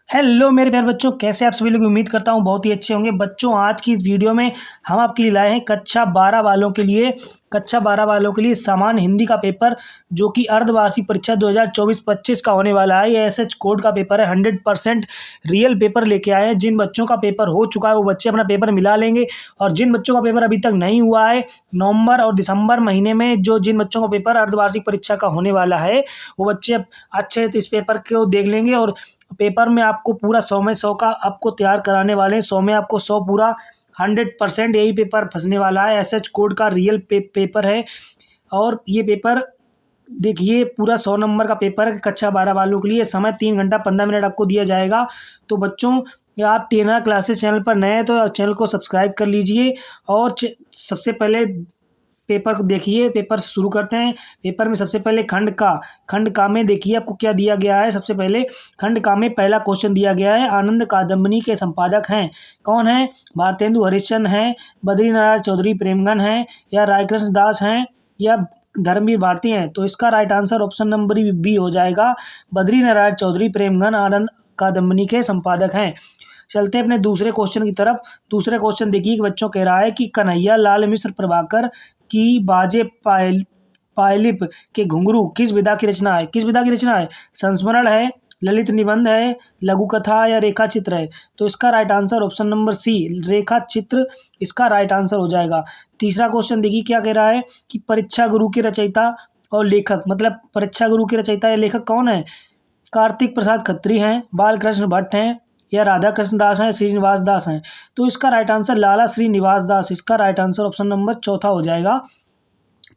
Hello मेरे प्यारे बच्चों, कैसे आप सभी लोग। उम्मीद करता हूँ बहुत ही अच्छे होंगे। बच्चों, आज की इस वीडियो में हम आपके लिए लाए हैं कक्षा 12 वालों के लिए सामान्य हिंदी का पेपर, जो कि अर्धवार्षिक परीक्षा 2024-25 का होने वाला है। ये एसएच कोड का पेपर है। 100% रियल पेपर लेके आए हैं। जिन बच्चों का पेपर हो चुका है वो बच्चे अपना पेपर मिला लेंगे, और जिन बच्चों का पेपर अभी तक नहीं हुआ है, नवंबर और दिसंबर महीने में जिन बच्चों का पेपर अर्धवार्षिक परीक्षा का होने वाला है, वो बच्चे अब अच्छे से इस पेपर को देख लेंगे। और पेपर में आपको पूरा 100 में 100 का आपको तैयार कराने वाले हैं। 100 में आपको 100 पूरा 100% यही पेपर फंसने वाला है। एसएच कोड का रियल पेपर है। और ये पेपर देखिए, पूरा 100 नंबर का पेपर है। कक्षा 12 वालों के लिए समय 3 घंटा 15 मिनट आपको दिया जाएगा। तो बच्चों, या आप टेना क्लासेस चैनल पर नए हैं तो चैनल को सब्सक्राइब कर लीजिए। और सबसे पहले पेपर को देखिए। पेपर से शुरू करते हैं। पेपर में सबसे पहले खंड का में देखिए आपको क्या दिया गया है। सबसे पहले खंड का में पहला क्वेश्चन दिया गया है, आनंद कादम्बनी के संपादक हैं कौन है? भारतेंदु हरिश्चंद्र हैं, बद्रीनारायण चौधरी प्रेमगन हैं, या रायकृष्ण दास हैं, या धर्मवीर भारती हैं। तो इसका right answer option number B हो जाएगा। बद्रीनारायण चौधरी प्रेमगन आनंद कादम्बनी के संपादक हैं। चलते हैं अपने दूसरे क्वेश्चन की तरफ। दूसरे क्वेश्चन देखिए कि बच्चों कह रहा है कि कन्हैया लाल मिश्र प्रभाकर की बाजे पायलिप के घुंघरू किस विधा की रचना है? किस विधा की रचना है? संस्मरण है, ललित निबंध है, लघु कथा, या रेखा चित्र है? तो इसका right answer option number C, रेखा चित्र, इसका राइट आंसर हो जाएगा। तीसरा क्वेश्चन देखिए क्या कह रहा है कि परीक्षा गुरु के रचयिता और लेखक, मतलब परीक्षा गुरु के रचयिता या लेखक कौन है? कार्तिक प्रसाद खत्री हैं, बालकृष्ण भट्ट हैं, या राधा कृष्ण दास हैं, श्रीनिवास दास हैं? तो इसका राइट आंसर लाला श्रीनिवास दास, इसका राइट आंसर ऑप्शन नंबर चौथा हो जाएगा,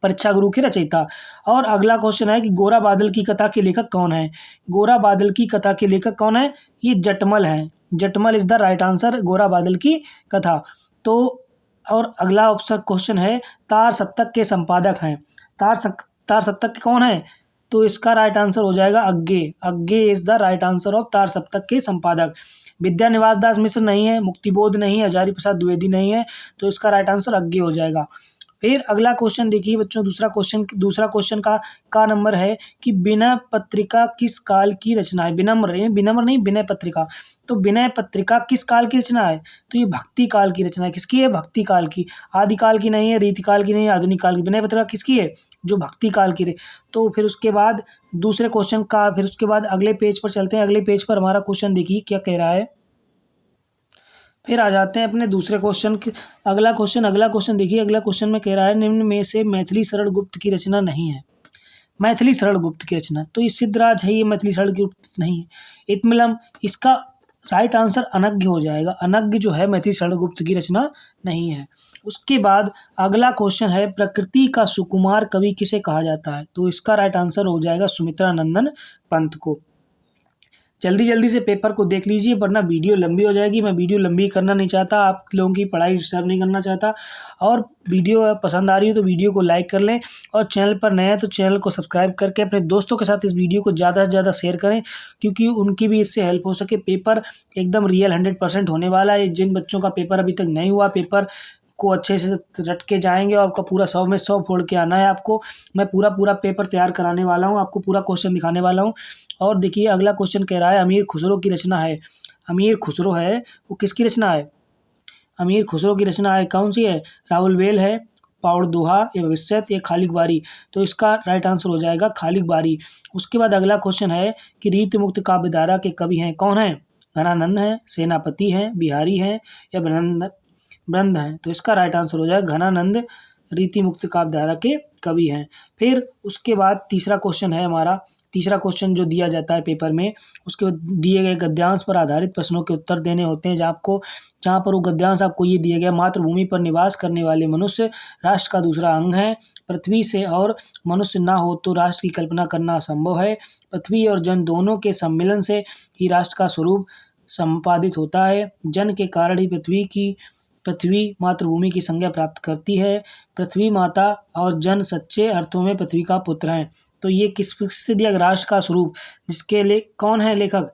परीक्षा गुरु के रचयिता। और अगला क्वेश्चन है कि गोरा बादल की कथा के लेखक कौन है? गोरा बादल की कथा के लेखक कौन है? ये जटमल हैं। जटमल इज द राइट आंसर, गोरा बादल की कथा। तो और अगला ऑप्शन क्वेश्चन है, तार सप्तक के संपादक हैं। तार सप्तक के कौन है? तो इसका राइट आंसर हो जाएगा अग्गे। अग्गे is the right answer of तार सप्तक के संपादक। विद्यानिवास दास मिश्र नहीं है, मुक्तिबोध नहीं है, हजारी प्रसाद द्विवेदी नहीं है। तो इसका राइट आंसर अग्गे हो जाएगा। फिर अगला क्वेश्चन देखिए बच्चों, दूसरा क्वेश्चन का नंबर है कि विनय पत्रिका किस काल की रचना है? विनम्र नहीं, विनय पत्रिका। तो विनय पत्रिका किस काल की रचना है? तो ये भक्ति काल की रचना है। किसकी है? भक्ति काल की। आदिकाल की नहीं है, रीतिकाल की नहीं है, आधुनिक काल की। विनय पत्रिका किसकी है? जो भक्ति काल की। तो फिर उसके बाद फिर उसके बाद अगले पेज पर चलते हैं। अगले पेज पर हमारा क्वेश्चन देखिए क्या कह रहा है। फिर आ जाते हैं अपने दूसरे क्वेश्चन के। अगला क्वेश्चन देखिए। अगला क्वेश्चन में कह रहा है, निम्न में से मैथिली सरल गुप्त की रचना नहीं है। मैथिली सरल गुप्त की रचना, तो ये सिद्धराज है, ये मैथिली सरल गुप्त नहीं है। इत्मिलम, इसका राइट आंसर अनग्य हो जाएगा। अनग्य जो है मैथिली सरल गुप्त की रचना नहीं है। उसके बाद अगला क्वेश्चन है, प्रकृति का सुकुमार कवि किसे कहा जाता है? तो इसका राइट आंसर हो जाएगा सुमित्रा नंदन पंत को। जल्दी जल्दी से पेपर को देख लीजिए, वरना वीडियो लंबी हो जाएगी। मैं वीडियो लंबी करना नहीं चाहता, आप लोगों की पढ़ाई डिस्टर्ब नहीं करना चाहता। और वीडियो पसंद आ रही हो तो वीडियो को लाइक कर लें, और चैनल पर नए हैं तो चैनल को सब्सक्राइब करके अपने दोस्तों के साथ इस वीडियो को ज़्यादा से ज़्यादा शेयर करें, क्योंकि उनकी भी इससे हेल्प हो सके। पेपर एकदम रियल 100% होने वाला है। जिन बच्चों का पेपर अभी तक नहीं हुआ, पेपर को अच्छे से रट के जाएंगे और आपका पूरा 100 में 100 फोड़ के आना है आपको। मैं पूरा पेपर तैयार कराने वाला हूँ, आपको पूरा क्वेश्चन दिखाने वाला हूँ। और देखिए अगला क्वेश्चन कह रहा है, अमीर खुसरो की रचना है। अमीर खुसरो है वो किसकी रचना है? अमीर खुसरो की रचना है कौन सी है? राहुल बेल है, पाउड़ दोहा, या भविष्यत, या खालिक बारी? तो इसका राइट आंसर हो जाएगा खालिक बारी। उसके बाद अगला क्वेश्चन है कि रीति मुक्त काव्यधारा के कवि हैं कौन है? घनानंद हैं, सेनापति हैं, बिहारी हैं, या ब्रंद हैं? तो इसका राइट आंसर हो जाएगा घनानंद रीति मुक्त काव्यधारा के कवि हैं। फिर उसके बाद तीसरा क्वेश्चन है हमारा। तीसरा क्वेश्चन जो दिया जाता है पेपर में, उसके बाद दिए गए गद्यांश पर आधारित प्रश्नों के उत्तर देने होते हैं। जहाँ पर वो गद्यांश आपको ये दिया गया, मातृभूमि पर निवास करने वाले मनुष्य राष्ट्र का दूसरा अंग है। पृथ्वी से और मनुष्य ना हो तो राष्ट्र की कल्पना करना असंभव है। पृथ्वी और जन दोनों के सम्मिलन से ही राष्ट्र का स्वरूप संपादित होता है। जन के कारण ही पृथ्वी मातृभूमि की संज्ञा प्राप्त करती है। पृथ्वी माता और जन सच्चे अर्थों में पृथ्वी का पुत्र हैं। तो ये किस से दिया गया? राष्ट्र का स्वरूप, जिसके लिए कौन है लेखक?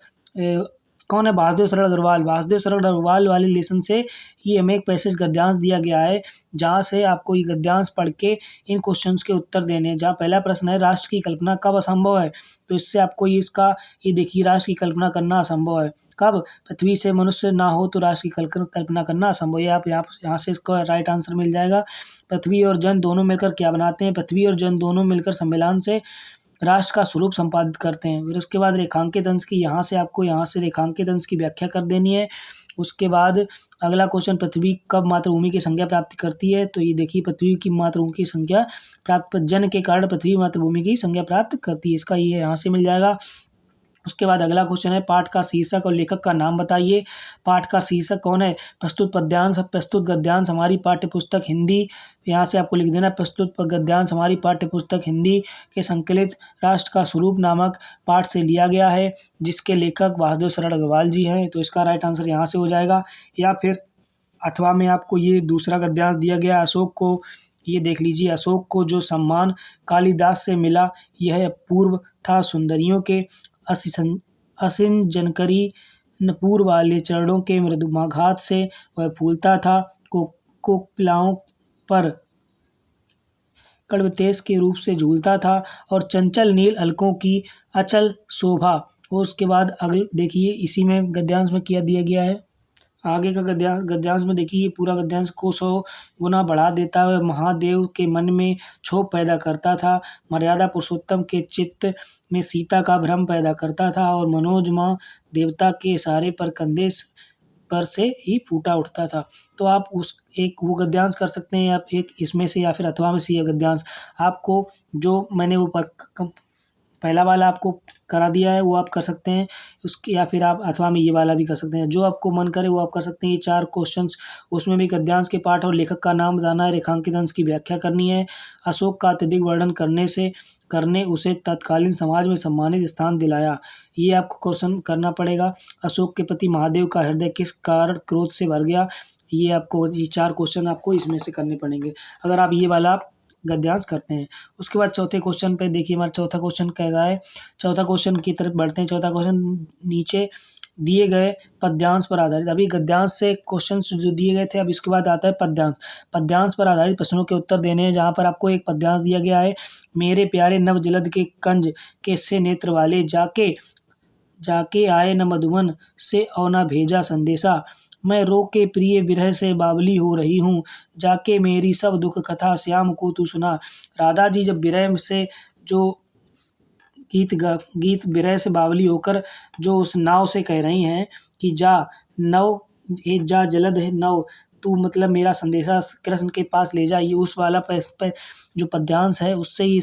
कौन है? वासुदेव सरल अग्रवाल। वासुदेव सरल अग्रवाल वाले लेसन से ये हमें एक पैसेज गद्यांश दिया गया है, जहाँ से आपको ये गद्यांश पढ़ के इन क्वेश्चंस के उत्तर देने हैं। जहाँ पहला प्रश्न है, राष्ट्र की कल्पना कब असंभव है? तो इससे आपको ये देखिए, राष्ट्र की कल्पना करना असंभव है कब? पृथ्वी से मनुष्य ना हो तो राष्ट्र की कल्पना करना असंभव है। ये आप यहाँ से इसका राइट आंसर मिल जाएगा। पृथ्वी और जन दोनों मिलकर क्या बनाते हैं? पृथ्वी और जन दोनों मिलकर सम्मेलन से राष्ट्र का स्वरूप संपादित करते हैं। फिर उसके बाद रेखांकित अंश की, यहाँ से रेखांकित अंश की व्याख्या कर देनी है। उसके बाद अगला क्वेश्चन, पृथ्वी कब मातृभूमि की संज्ञा प्राप्त करती है? तो ये देखिए, पृथ्वी की मातृभूमि की संज्ञा प्राप्त जन के कारण पृथ्वी मातृभूमि की संज्ञा प्राप्त करती है। इसका ये यहाँ से मिल जाएगा। उसके बाद अगला क्वेश्चन है, पाठ का शीर्षक और लेखक का नाम बताइए। पाठ का शीर्षक कौन है? प्रस्तुत पद्यांश, प्रस्तुत गद्यांश हमारी पाठ्यपुस्तक हिंदी। यहाँ से आपको लिख देना, प्रस्तुत गद्यांश हमारी पाठ्यपुस्तक हिंदी के संकलित राष्ट्र का स्वरूप नामक पाठ से लिया गया है, जिसके लेखक वासुदेव सरल अग्रवाल जी हैं। तो इसका राइट आंसर यहाँ से हो जाएगा। या फिर अथवा में आपको ये दूसरा गद्यांश दिया गया, अशोक को, ये देख लीजिए, अशोक को जो सम्मान कालिदास से मिला, यह पूर्व था सुंदरियों के असिंजनकरी नपूर वाले चरणों के मृदुमाघात से वह फूलता था, कोकिलाओं पर कड़वतेश के रूप से झूलता था, और चंचल नील अलकों की अचल शोभा। और उसके बाद अगले देखिए, इसी में गद्यांश में किया दिया गया है। आगे का गद्यांश में देखिए, ये पूरा गद्यांश को 100 गुना बढ़ा देता है। महादेव के मन में क्षोभ पैदा करता था, मर्यादा पुरुषोत्तम के चित्त में सीता का भ्रम पैदा करता था, और मनोज माँ देवता के इशारे पर कंधे पर से ही फूटा उठता था। तो आप उस एक वो गद्यांश कर सकते हैं, या एक इसमें से, या फिर अथवा में से ये गद्यांश। आपको जो मैंने वो पहला वाला आपको करा दिया है वो आप कर सकते हैं, उसके या फिर आप अथवा में ये वाला भी कर सकते हैं, जो आपको मन करे वो आप कर सकते हैं। ये 4 क्वेश्चंस, उसमें भी गद्यांश के पाठ और लेखक का नाम बताना है, रेखांकित अंश की व्याख्या करनी है, अशोक का अत्यधिक वर्णन करने उसे तत्कालीन समाज में सम्मानित स्थान दिलाया, ये आपको क्वेश्चन करना पड़ेगा। अशोक के प्रति महादेव का हृदय किस कारण क्रोध से भर गया, ये 4 क्वेश्चन आपको इसमें से करने पड़ेंगे, अगर आप ये वाला गद्यांश करते हैं। उसके बाद चौथे क्वेश्चन पे देखिए, हमारा चौथा क्वेश्चन कह रहा है, चौथा क्वेश्चन की तरफ बढ़ते हैं। चौथा क्वेश्चन, नीचे दिए गए पद्यांश पर आधारित, अभी गद्यांश से क्वेश्चन जो दिए गए थे, अब इसके बाद आता है पद्यांश। पद्यांश पर आधारित प्रश्नों के उत्तर देने हैं, जहाँ पर आपको एक पद्यांश दिया गया है, मेरे प्यारे नव जलद के कंज के से नेत्र वाले, जाके आए न मधुवन से और न भेजा संदेशा, मैं रो के प्रिय विरह से बावली हो रही हूँ, जाके मेरी सब दुख कथा श्याम को तू सुना। राधा जी जब विरह से जो गीत विरह से बावली होकर जो उस नाव से कह रही हैं कि जा जलद है नव, तू मतलब मेरा संदेशा कृष्ण के पास ले जा, ये उस वाला जो पद्यांश है, उससे ये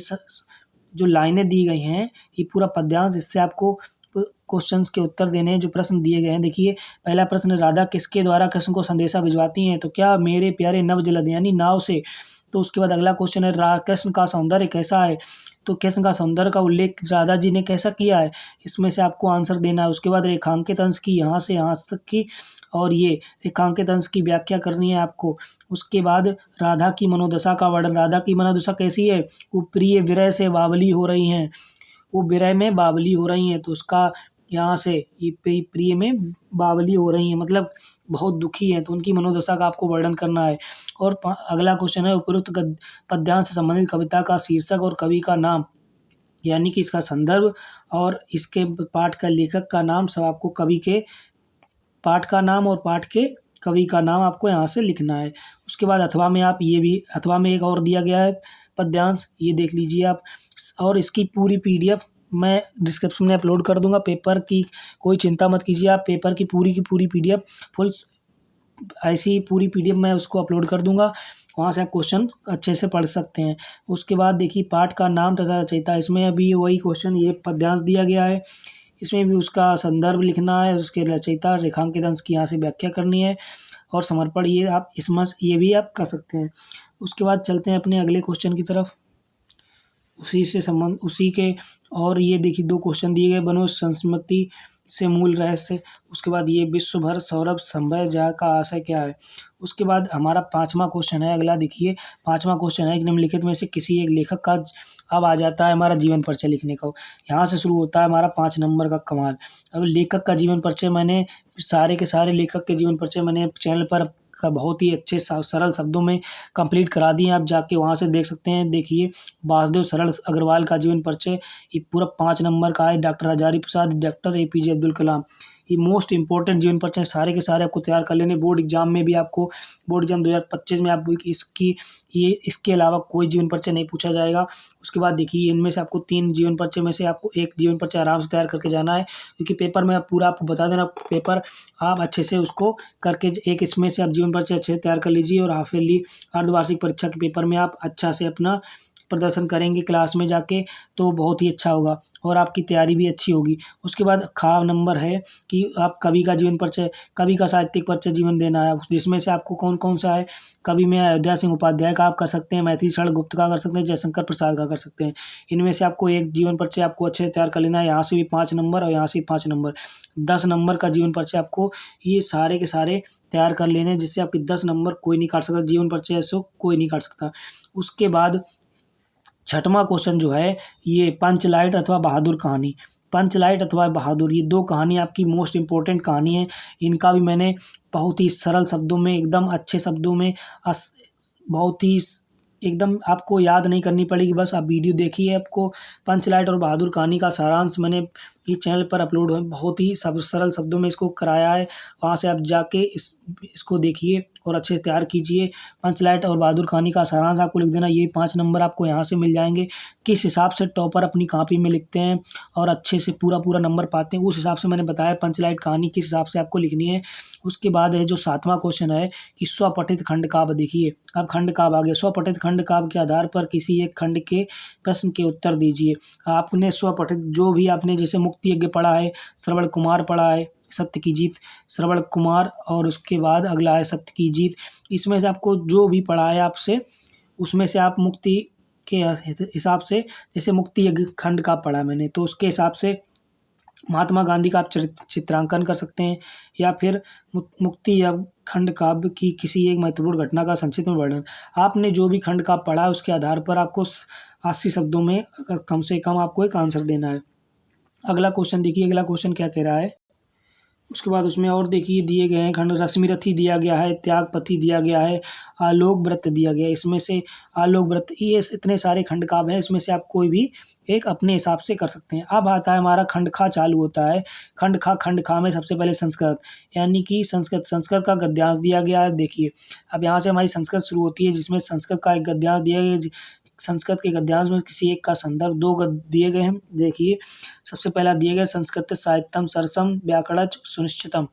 जो लाइनें दी गई हैं, ये पूरा पद्यांश, इससे आपको क्वेश्चंस के उत्तर देने हैं, जो प्रश्न दिए गए हैं। देखिए, पहला प्रश्न, राधा किसके द्वारा कृष्ण को संदेशा भिजवाती हैं? तो क्या मेरे प्यारे नव जलद यानी नाव से। तो उसके बाद अगला क्वेश्चन है, कृष्ण का सौंदर्य कैसा है? तो कृष्ण का सौंदर्य का उल्लेख राधा जी ने कैसा किया है? इसमें से आपको आंसर देना है। उसके बाद रेखांकित अंश की, यहाँ से यहाँ तक की, और ये रेखांकित अंश की व्याख्या करनी है आपको। उसके बाद राधा की मनोदशा का वर्णन, राधा की मनोदशा कैसी है? वो प्रिय विरह से बावली हो रही हैं, वो विरह में बावली हो रही हैं, तो उसका यहाँ से ये प्रिय में बावली हो रही हैं, मतलब बहुत दुखी हैं, तो उनकी मनोदशा का आपको वर्णन करना है। और अगला क्वेश्चन है, उपरोक्त पद्यांश से संबंधित कविता का शीर्षक और कवि का नाम, यानी कि इसका संदर्भ और इसके पाठ का लेखक का नाम, सब आपको कवि के पाठ का नाम और पाठ के कवि का नाम आपको यहाँ से लिखना है। उसके बाद अथवा में आप अथवा में एक और दिया गया है पद्यांश, ये देख लीजिए आप, और इसकी पूरी PDF मैं डिस्क्रिप्शन में अपलोड कर दूंगा। पेपर की कोई चिंता मत कीजिए, आप पेपर की पूरी PDF फुल ऐसी पूरी PDF मैं उसको अपलोड कर दूंगा, वहाँ से आप क्वेश्चन अच्छे से पढ़ सकते हैं। उसके बाद देखिए, पाठ का नाम तथा रचयिता, इसमें अभी वही क्वेश्चन, ये पद्यांश दिया गया है, इसमें भी उसका संदर्भ लिखना है, उसके रचयिता, रेखांकित अंश की यहाँ से व्याख्या करनी है, और समर्पण ये भी आप कर सकते हैं। उसके बाद चलते हैं अपने अगले क्वेश्चन की तरफ, उसी के, और ये देखिए 2 क्वेश्चन दिए गए, से मूल रहस्य। उसके बाद ये विश्व भर सौरभ संभव जा का आशय क्या है। उसके बाद हमारा 5वां क्वेश्चन है, अगला देखिए 5वां क्वेश्चन है कि निम्नलिखित में से किसी एक लेखक का अब आ जाता है हमारा जीवन परिचय लिखने का। यहाँ से शुरू होता है हमारा 5 नंबर का कमाल। अब लेखक का जीवन परिचय मैंने सारे के सारे लेखक के जीवन परिचय मैंने चैनल पर का बहुत ही अच्छे सरल शब्दों में कंप्लीट करा दिए हैं। आप जाके वहाँ से देख सकते हैं। देखिए वासुदेव सरल अग्रवाल का जीवन परिचय ये पूरा 5 नंबर का है। Doctor Hazari Prasad, doctor APJ Abdul Kalam, ये मोस्ट इंपॉर्टेंट जीवन परिचय सारे के सारे आपको तैयार कर लेने। बोर्ड एग्जाम में भी आपको बोर्ड एग्जाम 2025 में आपको इसके अलावा कोई जीवन परिचय नहीं पूछा जाएगा। उसके बाद देखिए इनमें से आपको 3 जीवन परिचय में से आपको एक जीवन परिचय आराम से तैयार करके जाना है, क्योंकि पेपर में पूरा आपको बता देना। पेपर आप अच्छे से उसको करके एक इसमें से आप जीवन परिचय अच्छे से तैयार कर लीजिए और हाफ ईयरली अर्धवार्षिक परीक्षा के पेपर में आप अच्छा से अपना प्रदर्शन करेंगे क्लास में जाके तो बहुत ही अच्छा होगा और आपकी तैयारी भी अच्छी होगी। उसके बाद खा नंबर है कि आप कवि का जीवन परिचय, कवि का साहित्यिक परिचय जीवन देना है, जिसमें से आपको कौन कौन सा है। कवि में अयोध्या सिंह उपाध्याय का आप कर सकते हैं, मैथिली शरण गुप्त का कर सकते हैं, जयशंकर प्रसाद का कर सकते हैं। इनमें से आपको एक जीवन परिचय आपको अच्छे से तैयार कर लेना है। यहाँ से भी 5 नंबर और यहाँ से भी 5 नंबर, 10 नंबर का जीवन परिचय आपको ये सारे के सारे तैयार कर लेने, जिससे आपके 10 नंबर कोई नहीं काट सकता। जीवन परिचय ऐसे कोई नहीं काट सकता। उसके बाद 6वां क्वेश्चन जो है ये पंचलाइट अथवा बहादुर कहानी। पंचलाइट अथवा बहादुर, ये 2 कहानी आपकी मोस्ट इंपॉर्टेंट कहानी है। इनका भी मैंने बहुत ही सरल शब्दों में, एकदम अच्छे शब्दों में, बहुत ही एकदम आपको याद नहीं करनी पड़ेगी, बस आप वीडियो देखिए। आपको पंचलाइट और बहादुर कहानी का सारांश मैंने ये चैनल पर अपलोड है, बहुत ही सरल शब्दों में इसको कराया है। वहाँ से आप जाके इसको देखिए और अच्छे से तैयार कीजिए। पंचलाइट और बहादुर कहानी का सारांश आपको लिख देना। ये 5 नंबर आपको यहाँ से मिल जाएंगे। किस हिसाब से टॉपर अपनी कॉपी में लिखते हैं और अच्छे से पूरा नंबर पाते हैं, उस हिसाब से मैंने बताया पंचलाइट कहानी किस हिसाब से आपको लिखनी है। उसके बाद है जो 7वां क्वेश्चन है कि स्वपठित खंड काव्य। देखिए अब खंड काव्य आ गया। स्वपठित खंड काव्य के आधार पर किसी एक खंड के प्रश्न के उत्तर दीजिए। आपने स्वपठित जो भी आपने जैसे मुक्ति यज्ञ पढ़ा है, श्रवण कुमार पढ़ा है, सत्य की जीत, श्रवण कुमार, और उसके बाद अगला है सत्य की जीत। इसमें से आपको जो भी पढ़ा है आपसे, उसमें से आप मुक्ति के हिसाब से, जैसे मुक्ति यज्ञ खंड का पढ़ा मैंने, तो उसके हिसाब से महात्मा गांधी का आप चित्रांकन कर सकते हैं, या फिर मुक्ति या खंड काव्य की किसी एक महत्वपूर्ण घटना का संक्षिप्त में वर्णन। आपने जो भी खंड काव्य पढ़ा है उसके आधार पर आपको 80 शब्दों में कम से कम आपको एक आंसर देना है। अगला क्वेश्चन देखिए, अगला क्वेश्चन क्या कह रहा है। उसके बाद उसमें और देखिए दिए गए हैं खंड, रश्मिरथी दिया गया है, त्यागपति दिया गया है, आलोक व्रत दिया गया है। इसमें से आलोक व्रत, ये इतने सारे खंड काव्य हैं, इसमें से आप कोई भी एक अपने हिसाब से कर सकते हैं। अब आता है हमारा खंड खा चालू होता है। खंड खा में सबसे पहले संस्कृत, यानी कि संस्कृत का गद्यांश दिया गया है। देखिए अब यहाँ से हमारी संस्कृत शुरू होती है, जिसमें संस्कृत का एक गद्यांश दिया गया है। संस्कृत के गद्यांश में किसी एक का संदर्भ, 2 गद्य दिए गए हैं। देखिए सबसे पहला दिए गए संस्कृत साहित्यम सरसम व्याकरणच सुनिश्चितम।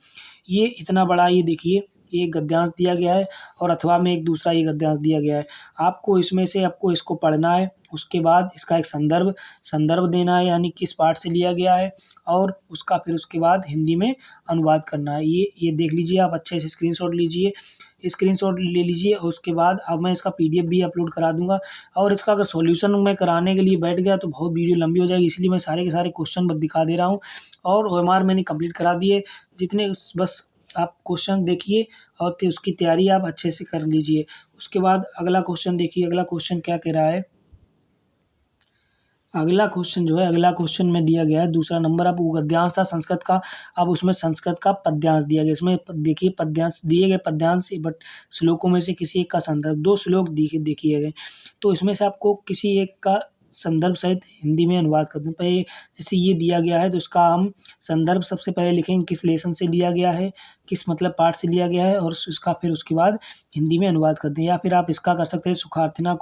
ये इतना बड़ा, ये देखिए ये गद्यांश दिया गया है, और अथवा में एक दूसरा ये गद्यांश दिया गया है। आपको इसमें से आपको इसको पढ़ना है। उसके बाद इसका एक संदर्भ देना है, यानी किस पाठ से लिया गया है, और उसका फिर उसके बाद हिंदी में अनुवाद करना है। ये देख लीजिए, आप अच्छे से स्क्रीनशॉट लीजिए, स्क्रीनशॉट ले लीजिए। और उसके बाद अब मैं इसका पीडीएफ भी अपलोड करा दूंगा। और इसका अगर सॉल्यूशन मैं कराने के लिए बैठ गया तो बहुत वीडियो लंबी हो जाएगी, इसलिए मैं सारे के सारे क्वेश्चन बस दिखा दे रहा हूँ। और ओएमआर मैंने कंप्लीट करा दिए जितने, बस आप क्वेश्चन देखिए और उसकी तैयारी आप अच्छे से कर लीजिए। उसके बाद अगला क्वेश्चन देखिए, अगला क्वेश्चन क्या कह रहा है। अगला क्वेश्चन जो है, अगला क्वेश्चन में दिया गया है दूसरा नंबर। अब वो गद्यांश था संस्कृत का, अब उसमें संस्कृत का पद्यांश दिया गया। इसमें देखिए पद्यांश दिए गए, पद्यांश बट श्लोकों में से किसी एक का संदर्भ, 2 श्लोक दिए गए, तो इसमें से आपको किसी एक का संदर्भ सहित हिंदी में अनुवाद कर दें। पहले जैसे ये दिया गया है तो इसका हम संदर्भ सबसे पहले लिखेंगे, किस लेसन से लिया गया है, किस मतलब पाठ से लिया गया है, और इसका फिर उसके बाद हिंदी में अनुवाद कर दें। या फिर आप इसका कर सकते हैं, सुखार्थिना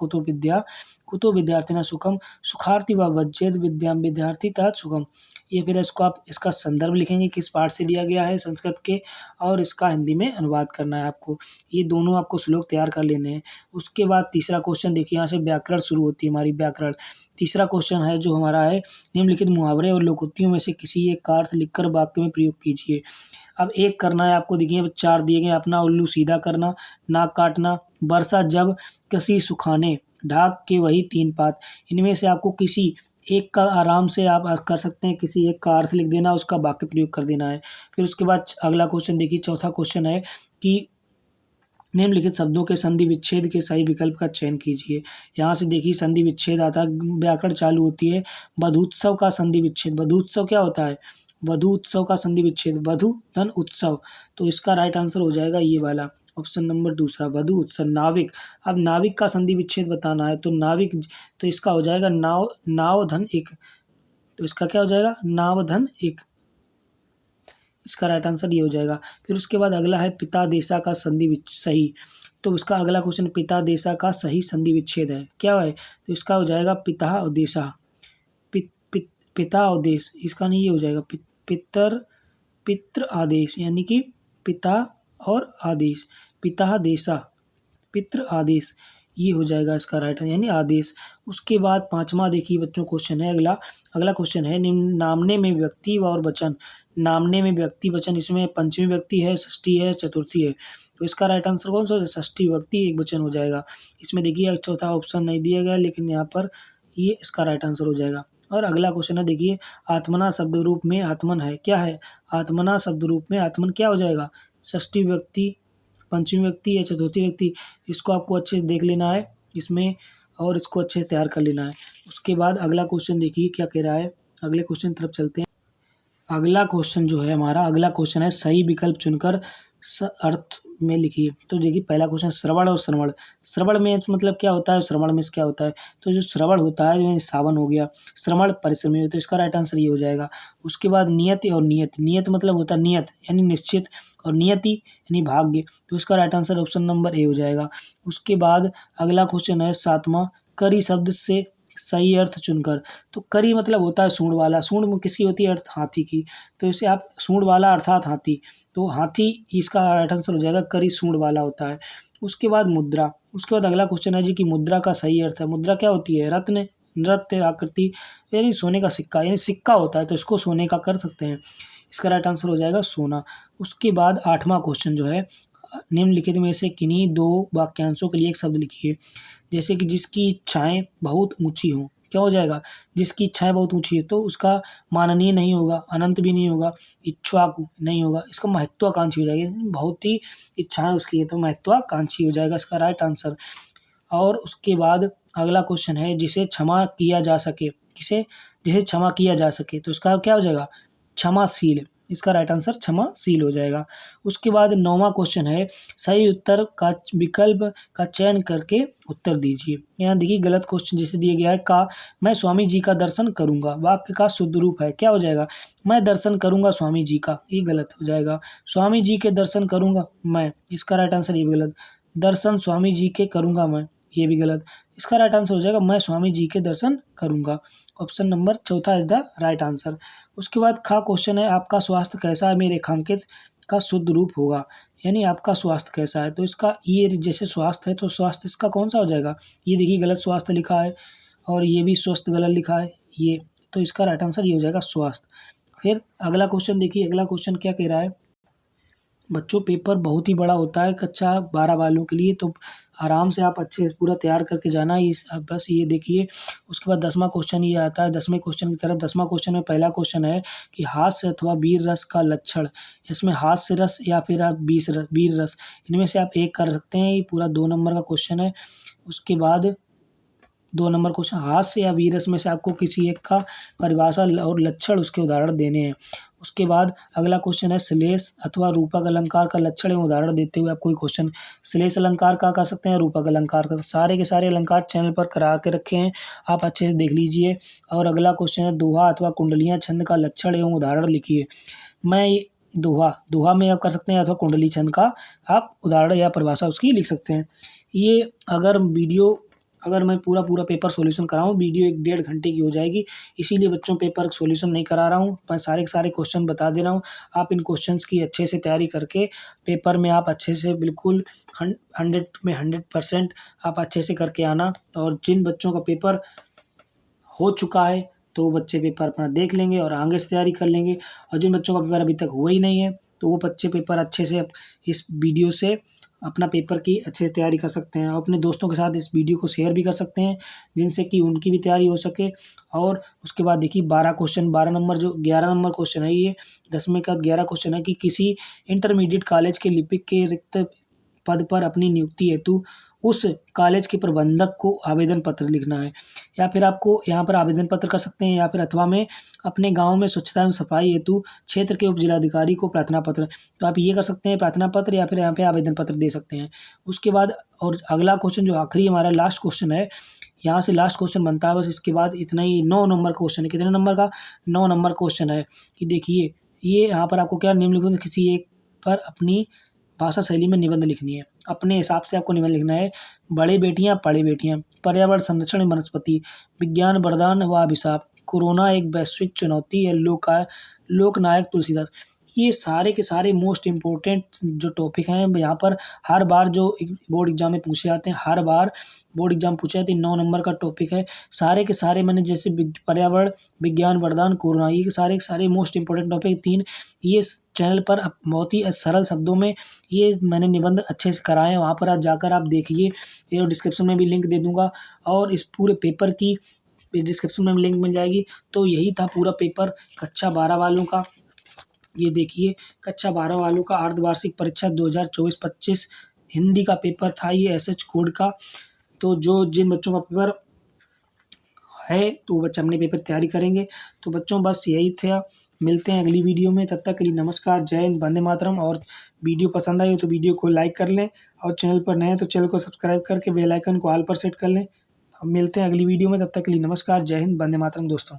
कुतो विद्यार्थिना सुखम, सुखार्थी व वज्जेद विद्याम विद्यार्थी तात सुखम। ये फिर इसको आप इसका संदर्भ लिखेंगे, किस पाठ से लिया गया है संस्कृत के, और इसका हिंदी में अनुवाद करना है आपको। ये दोनों आपको श्लोक तैयार कर लेने हैं। उसके बाद तीसरा क्वेश्चन देखिए, यहाँ से व्याकरण शुरू होती है हमारी, व्याकरण। तीसरा क्वेश्चन है जो हमारा है, निम्नलिखित मुहावरे और लोकोक्तियों में से किसी एक का अर्थ लिखकर वाक्य में प्रयोग कीजिए। अब एक करना है आपको, देखिए 4 दिए गए। अपना उल्लू सीधा करना, नाक काटना, वर्षा जब, कृषि सुखाने, ढाक के वही 3 पात। इनमें से आपको किसी एक का आराम से आप कर सकते हैं, किसी एक का अर्थ लिख देना, उसका वाक्य प्रयोग कर देना है। फिर उसके बाद अगला क्वेश्चन देखिए, चौथा क्वेश्चन है कि निम्नलिखित शब्दों के संधि विच्छेद के सही विकल्प का चयन कीजिए। यहाँ से देखिए संधि विच्छेद आता है, व्याकरण चालू होती है। वधूत्सव का संधि विच्छेद, वधूत्सव क्या होता है? वधू उत्सव का संधि विच्छेद, वधु धन उत्सव। तो इसका राइट आंसर हो जाएगा ये वाला ऑप्शन नंबर दूसरा, वधु उत्सव। नाविक, अब नाविक का संधि विच्छेद बताना है, तो नाविक, तो इसका हो जाएगा नाव, नाव धन एक। तो इसका क्या हो जाएगा? नाव धन एक। इसका राइट आंसर ये हो जाएगा। फिर उसके बाद अगला है पिता देशा का संधि सही। तो उसका अगला क्वेश्चन पिता देशा का सही संधि विच्छेद है, क्या है? तो इसका हो जाएगा पिता और देशा, पिता और देश। इसका नहीं, ये हो जाएगा पित्र आदेश, यानी कि पिता और आदेश, पिता देशा पित्र आदेश, ये हो जाएगा इसका राइट, यानी आदेश। उसके बाद पांचवा देखिए बच्चों क्वेश्चन है अगला। अगला क्वेश्चन है नामने में व्यक्ति और वचन। नामने में व्यक्ति वचन, इसमें पंचमी व्यक्ति है, षष्ठी है, चतुर्थी है। तो इसका राइट आंसर कौन सा हो जाएगा? षष्ठी व्यक्ति एक वचन हो जाएगा। इसमें देखिए चौथा ऑप्शन नहीं दिया गया, लेकिन यहाँ पर ये इसका राइट आंसर हो जाएगा। और अगला क्वेश्चन है देखिए, आत्मना शब्द रूप में आत्मन है, क्या है? आत्मना शब्द रूप में आत्मन क्या हो जाएगा? षष्ठी व्यक्ति, पंचमी व्यक्ति या चतुर्थी व्यक्ति। इसको आपको अच्छे से देख लेना है इसमें, और इसको अच्छे से तैयार कर लेना है। उसके बाद अगला क्वेश्चन देखिए क्या कह रहा है, अगले क्वेश्चन तरफ चलते हैं। अगला क्वेश्चन जो है हमारा, अगला क्वेश्चन है सही विकल्प चुनकर अर्थ में लिखिए। तो देखिए पहला क्वेश्चन श्रवण और श्रवण। श्रवण में मतलब क्या होता है, श्रवण में क्या होता है? तो जो श्रवण होता है, जो सावन हो गया, श्रवण परिश्रमी, तो इसका राइट आंसर ये हो जाएगा। उसके बाद नियत और नियत, नियत मतलब होता है नियत यानी निश्चित, और नियति यानी भाग्य। तो इसका right answer option number A हो जाएगा। उसके बाद अगला क्वेश्चन है सातवां, करी शब्द से सही अर्थ चुनकर। तो करी मतलब होता है सूंड वाला, सूंड किसकी होती है? अर्थ हाथी की। तो इसे आप सूंड वाला अर्थात हाथी, तो हाथी इसका राइट आंसर हो जाएगा, करी सूंड वाला होता है। उसके बाद मुद्रा। उसके बाद अगला क्वेश्चन है जी कि मुद्रा का सही अर्थ है। मुद्रा क्या होती है? रत्न, नृत्य, आकृति, यानी सोने का सिक्का, यानी सिक्का होता है, तो इसको सोने का कर सकते हैं। इसका राइट आंसर हो जाएगा सोना। उसके बाद आठवां क्वेश्चन जो है, निम्नलिखित में से किन्हीं दो वाक्यांशों के लिए एक शब्द लिखिए। जैसे कि जिसकी इच्छाएं बहुत ऊंची हों, क्या हो जाएगा? जिसकी इच्छाएं बहुत ऊंची है, तो उसका माननीय नहीं होगा, अनंत भी नहीं होगा, इच्छुक नहीं होगा, इसका महत्वाकांक्षी हो जाएगा। बहुत ही इच्छाएं उसकी है, तो महत्वाकांक्षी हो जाएगा इसका राइट आंसर। और उसके बाद अगला क्वेश्चन है जिसे क्षमा किया जा सके। जिसे क्षमा किया जा सके, तो इसका क्या हो जाएगा? क्षमाशील। इसका राइट आंसर क्षमाशील हो जाएगा। उसके बाद नौवां क्वेश्चन है सही उत्तर का विकल्प का चयन करके उत्तर दीजिए। यहाँ देखिए गलत क्वेश्चन जैसे दिया गया है, का मैं स्वामी जी का दर्शन करूंगा, वाक्य का शुद्ध रूप है, क्या हो जाएगा? मैं दर्शन करूंगा स्वामी जी का, ये गलत हो जाएगा। स्वामी जी के दर्शन करूंगा मैं, इसका राइट आंसर ये भी गलत। दर्शन स्वामी जी के करूंगा मैं, ये भी गलत। इसका राइट आंसर हो जाएगा मैं स्वामी जी के दर्शन करूंगा। ऑप्शन नंबर चौथा इज द राइट आंसर। उसके बाद खा क्वेश्चन है आपका स्वास्थ्य कैसा है में रेखांकित का शुद्ध रूप होगा, यानी आपका स्वास्थ्य कैसा है। तो इसका ये जैसे स्वास्थ्य है, तो स्वास्थ्य इसका कौन सा हो जाएगा? ये देखिए गलत स्वास्थ्य लिखा है, और ये भी स्वस्थ गलत लिखा है ये, तो इसका राइट आंसर ये हो जाएगा स्वास्थ्य। फिर अगला क्वेश्चन देखिए, अगला क्वेश्चन क्या कह रहा है। बच्चों पेपर बहुत ही बड़ा होता है कक्षा 12 वालों के लिए, तो आराम से आप अच्छे से पूरा तैयार करके जाना। इस बस ये देखिए। उसके बाद 10वां क्वेश्चन ये आता है, 10वें क्वेश्चन की तरफ। 10वां क्वेश्चन में पहला क्वेश्चन है कि हास्य अथवा वीर रस का लक्षण। इसमें हास्य रस या फिर आप वीर रस, इनमें से आप एक कर सकते हैं। ये पूरा 2 नंबर का क्वेश्चन है। उसके बाद 2 नंबर क्वेश्चन, हास्य या वीर रस में से आपको किसी एक का परिभाषा और लक्षण उसके उदाहरण देने हैं। उसके बाद अगला क्वेश्चन है श्लेष अथवा रूपक अलंकार का लक्षण एवं उदाहरण देते हुए आप कोई क्वेश्चन। श्लेष अलंकार का कर सकते हैं, रूपक अलंकार का। सारे के सारे अलंकार चैनल पर करा के रखे हैं, आप अच्छे से देख लीजिए। और अगला क्वेश्चन है दोहा अथवा कुंडलियाँ छंद का लक्षण एवं उदाहरण लिखिए। मैं दोहा में आप कर सकते हैं, अथवा कुंडली छंद का आप उदाहरण या परिभाषा उसकी लिख सकते हैं। ये अगर मैं पूरा पेपर सॉल्यूशन कराऊँ, वीडियो 1 डेढ़ घंटे की हो जाएगी। इसीलिए बच्चों पेपर सॉल्यूशन नहीं करा रहा हूँ, मैं सारे के सारे क्वेश्चन बता दे रहा हूँ। आप इन क्वेश्चंस की अच्छे से तैयारी करके पेपर में आप अच्छे से बिल्कुल 100 में 100% आप अच्छे से करके आना। और जिन बच्चों का पेपर हो चुका है तो वो बच्चे पेपर अपना देख लेंगे और आगे से तैयारी कर लेंगे, और जिन बच्चों का पेपर अभी तक हुआ ही नहीं है तो वो बच्चे पेपर अच्छे से इस वीडियो से अपना पेपर की अच्छे से तैयारी कर सकते हैं और अपने दोस्तों के साथ इस वीडियो को शेयर भी कर सकते हैं, जिनसे कि उनकी भी तैयारी हो सके। और उसके बाद देखिए 12 क्वेश्चन, 12 नंबर जो 11 नंबर क्वेश्चन है ये 10वें का 11 क्वेश्चन है कि किसी इंटरमीडिएट कॉलेज के लिपिक के रिक्त पद पर अपनी नियुक्ति हेतु उस कॉलेज के प्रबंधक को आवेदन पत्र लिखना है। या फिर आपको यहाँ पर आवेदन पत्र कर सकते हैं, या फिर अथवा में अपने गाँव में स्वच्छता एवं सफाई हेतु क्षेत्र के उप जिलाधिकारी को प्रार्थना पत्र, तो आप ये कर सकते हैं प्रार्थना पत्र, या फिर यहाँ पे आवेदन पत्र दे सकते हैं। उसके बाद और अगला क्वेश्चन जो आखिरी हमारा लास्ट क्वेश्चन है, यहाँ से लास्ट क्वेश्चन बनता है बस, इसके बाद इतना ही 9 नंबर क्वेश्चन है। कितने नंबर का? 9 नंबर क्वेश्चन है कि देखिए ये यहाँ पर आपको क्या निम्नलिखित किसी एक पर अपनी भाषा शैली में निबंध लिखनी है। अपने हिसाब से आपको निबंध लिखना है। बड़े बेटियां पढ़े बेटियां, पर्यावरण संरक्षण वनस्पति, विज्ञान वरदान व अभिशाप, कोरोना एक वैश्विक चुनौती है, लोकनायक तुलसीदास। ये सारे के सारे मोस्ट इम्पोर्टेंट जो टॉपिक हैं यहाँ पर हर बार जो बोर्ड एग्जाम में पूछे जाते हैं, हर बार बोर्ड एग्जाम पूछे जाते हैं। 9 नंबर का टॉपिक है। सारे के सारे मैंने जैसे पर्यावरण, विज्ञान वरदान, कोरोना, ये सारे के सारे मोस्ट इम्पोर्टेंट टॉपिक 3 ये चैनल पर बहुत ही सरल शब्दों में ये मैंने निबंध अच्छे से कराए हैं। वहाँ पर आज जाकर आप देखिए, ये डिस्क्रिप्शन में भी लिंक दे दूँगा और इस पूरे पेपर की डिस्क्रिप्शन में लिंक मिल जाएगी। तो यही था पूरा पेपर कक्षा 12 वालों का। ये देखिए कक्षा 12 वालों का अर्धवार्षिक परीक्षा 2024-25 हिंदी का पेपर था ये एसएच कोड का। तो जिन बच्चों का पेपर है तो वो बच्चे अपने पेपर तैयारी करेंगे। तो बच्चों बस यही था, मिलते हैं अगली वीडियो में, तब तक के लिए नमस्कार, जय हिंद, वंदे मातरम। और वीडियो पसंद आई हो तो वीडियो को लाइक कर लें और चैनल पर नए हैं तो चैनल को सब्सक्राइब करके बेल आइकन को ऑल पर सेट कर लें। हम मिलते हैं अगली वीडियो में, तब तक के लिए नमस्कार, जय हिंद, वंदे मातरम दोस्तों।